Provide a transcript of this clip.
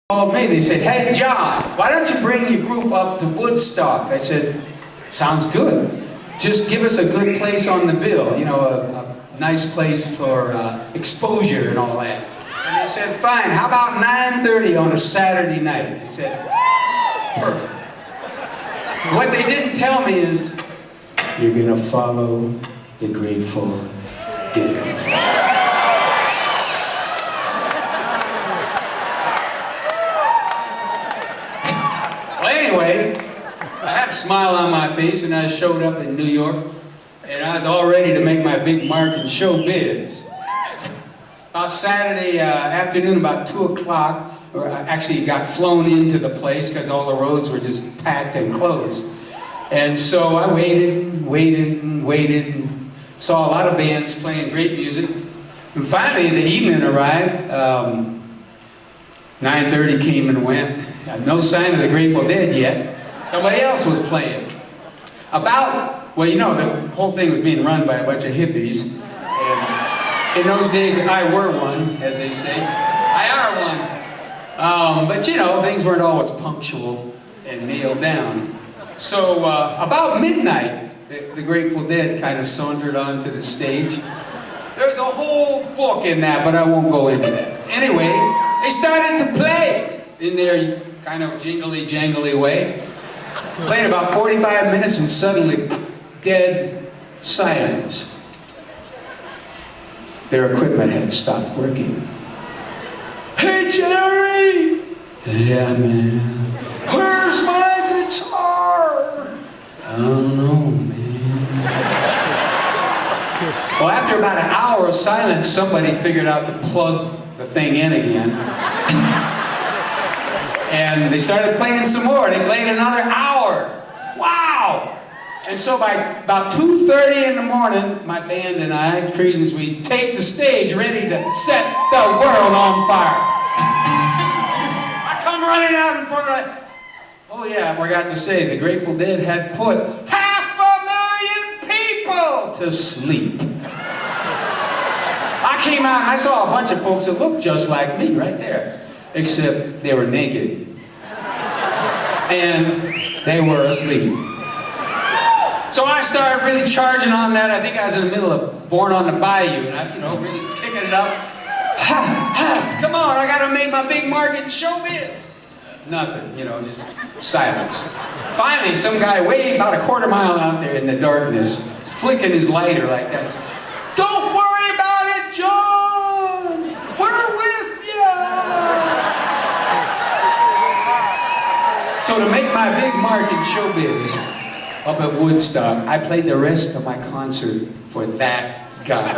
called me. They said, "Hey, John, why don't you bring your group up to Woodstock?" I said, "Sounds good. Just give us a good place on the bill, you know, a nice place for exposure and all that." And they said, "Fine, how about 9:30 on a Saturday night?" I said, "Perfect." What they didn't tell me is, you're gonna follow the Grateful Dead. Anyway, I had a smile on my face and I showed up in New York and I was all ready to make my big mark in showbiz. About Saturday afternoon, about 2 o'clock, or I actually got flown into the place because all the roads were just packed and closed. And so I waited and saw a lot of bands playing great music. And finally the evening arrived. 9:30 came and went. No sign of the Grateful Dead yet. Somebody else was playing. Well, you know, the whole thing was being run by a bunch of hippies. And in those days, I were one, as they say. I are one. But you know, things weren't always punctual and nailed down. So about midnight, the Grateful Dead kind of sauntered onto the stage. There's a whole book in that, but I won't go into that. Anyway, they started to play in their kind of jingly-jangly way. Played about 45 minutes and suddenly, dead silence. Their equipment had stopped working. "Hey, Jerry!" "Yeah, man." "Where's my guitar?" "I don't know, man." Well, after about an hour of silence, somebody figured out to plug the thing in again. And they started playing some more. They played another hour. Wow! And so by about 2:30 in the morning, my band and I, Creedence, we take the stage ready to set the world on fire. I come running out in front of it. Oh yeah, I forgot to say, the Grateful Dead had put 500,000 people to sleep. I came out and I saw a bunch of folks that looked just like me right there. Except they were naked. And they were asleep. So I started really charging on that. I think I was in the middle of Born on the Bayou, and I, you know, really kicking it up. Ha, ha, come on, I gotta make my big mark in showbiz. Nothing, you know, just silence. Finally, some guy way about a quarter mile out there in the darkness, flicking his lighter like that. "Don't worry about it, John! We're with you!" So to make my big mark in showbiz up at Woodstock, I played the rest of my concert for that guy.